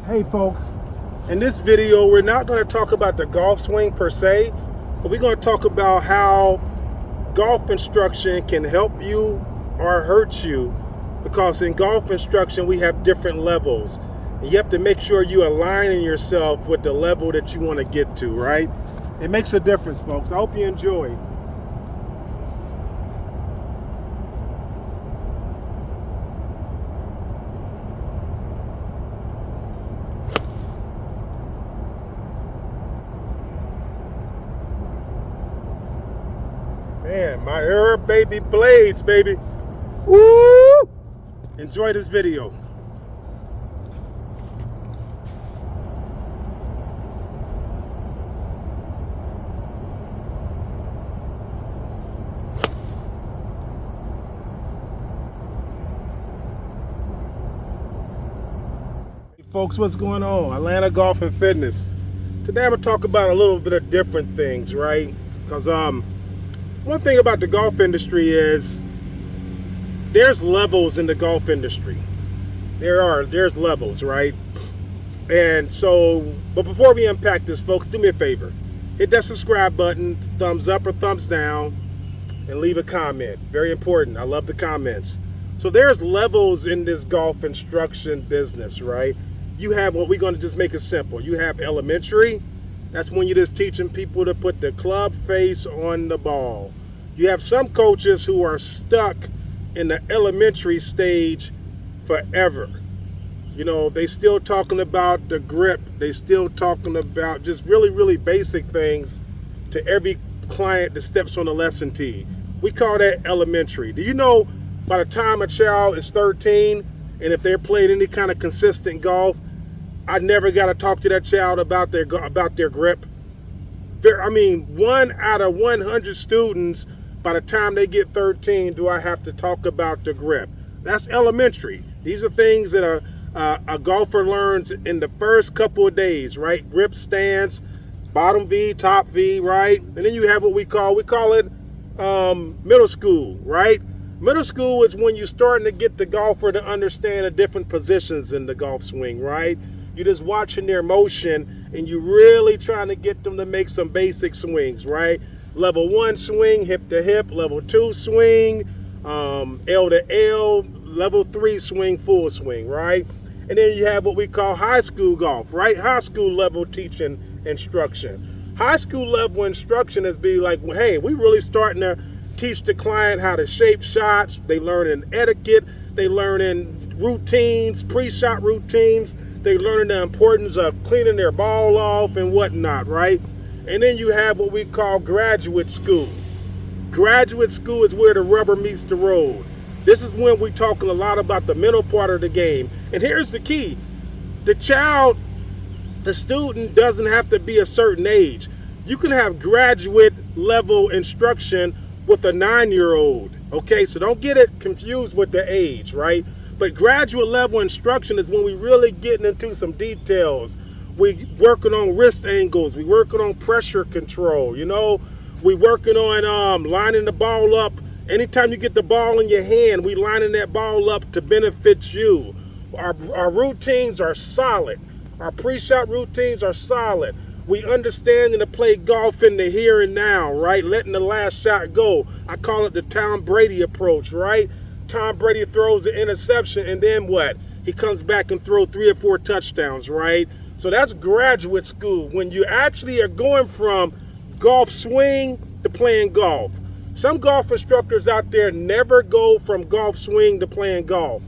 Hey folks, in this video we're not going to talk about the golf swing per se, but we're going to talk about how golf instruction can help you or hurt you, because in golf instruction we have different levels and you have to make sure you align yourself with the level that you want to get to, right? It makes a difference, folks. I hope you enjoy. Man, my Arab baby blades, baby. Woo! Enjoy this video. Hey folks, what's going on? Atlanta Golf and Fitness. Today I'm gonna talk about a little bit of different things, right? Because one thing about the golf industry is there's levels in the golf industry. There's levels, right? And so, but before we unpack this, folks, do me a favor. Hit that subscribe button, thumbs up or thumbs down, and leave a comment. Very important. I love the comments. So there's levels in this golf instruction business, right? You have what we're going to just make it simple. You have elementary. That's when you're just teaching people to put the club face on the ball. You have some coaches who are stuck in the elementary stage forever. You know, they still talking about the grip. They still talking about just really, really basic things to every client that steps on the lesson tee. We call that elementary. Do you know by the time a child is 13, and if they're playing any kind of consistent golf, I never got to talk to that child about their grip. I mean, 1 out of 100 students, by the time they get 13, do I have to talk about the grip? That's elementary. These are things that a golfer learns in the first couple of days, right? Grip, stance, bottom V, top V, right? And then you have what we call it middle school, right? Middle school is when you're starting to get the golfer to understand the different positions in the golf swing, right? You're just watching their motion and you're really trying to get them to make some basic swings, right? Level 1 swing, hip to hip. Level 2 swing, L to L. Level 3 swing, full swing, right? And then you have what we call high school golf, right? High school level teaching instruction. High school level instruction is be like, well, hey, we really starting to teach the client how to shape shots. They learning etiquette. They learning routines, pre-shot routines. They learning the importance of cleaning their ball off and whatnot, right? And then you have what we call graduate school. Graduate school is where the rubber meets the road. This is when we're talking a lot about the mental part of the game. And here's the key. The student doesn't have to be a certain age. You can have graduate level instruction with a 9-year-old. Okay, so don't get it confused with the age, right? But graduate level instruction is when we really getting into some details. We working on wrist angles. We working on pressure control. You know, we working on lining the ball up. Anytime you get the ball in your hand, we lining that ball up to benefit you. Our routines are solid. Our pre-shot routines are solid. We understanding to play golf in the here and now, right? Letting the last shot go. I call it the Tom Brady approach, right? Tom Brady throws an interception and then what? He comes back and throws 3 or 4 touchdowns, right? So that's graduate school, when you actually are going from golf swing to playing golf. Some golf instructors out there never go from golf swing to playing golf.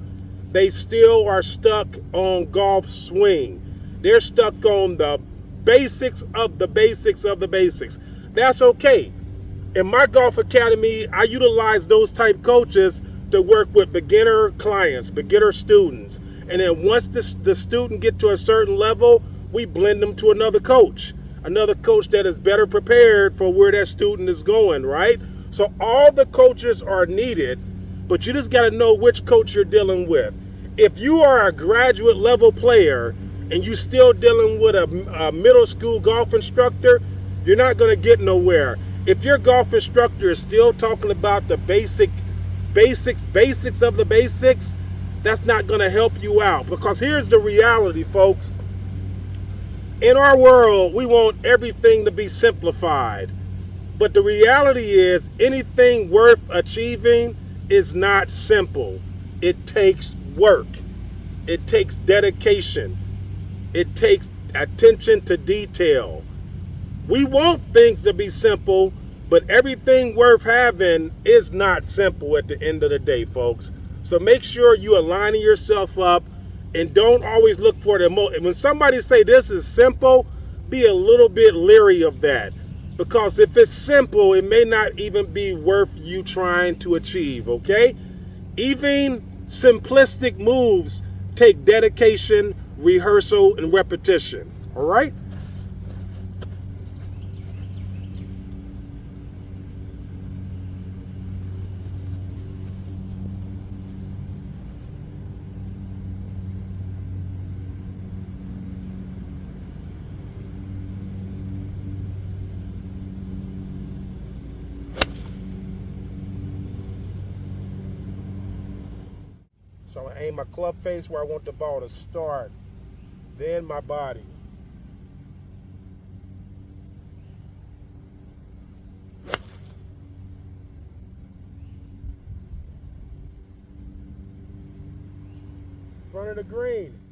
They still are stuck on golf swing. They're stuck on the basics of the basics of the basics. That's okay. In my golf academy, I utilize those type coaches to work with beginner clients, beginner students. And then once the student get to a certain level, we blend them to another coach that is better prepared for where that student is going, right? So all the coaches are needed, but you just got to know which coach you're dealing with. If you are a graduate level player and you're still dealing with a middle school golf instructor, you're not going to get nowhere. If your golf instructor is still talking about the basics of the basics, that's not going to help you out. Because here's the reality, folks. In our world, we want everything to be simplified. But the reality is, anything worth achieving is not simple. It takes work, it takes dedication, it takes attention to detail. We want things to be simple, but everything worth having is not simple at the end of the day, folks. So make sure you aligning yourself up and don't always look for the most. When somebody say this is simple, be a little bit leery of that. Because if it's simple, it may not even be worth you trying to achieve, okay? Even simplistic moves take dedication, rehearsal, and repetition, all right? So I'm gonna aim my club face where I want the ball to start, then my body. Front of the green.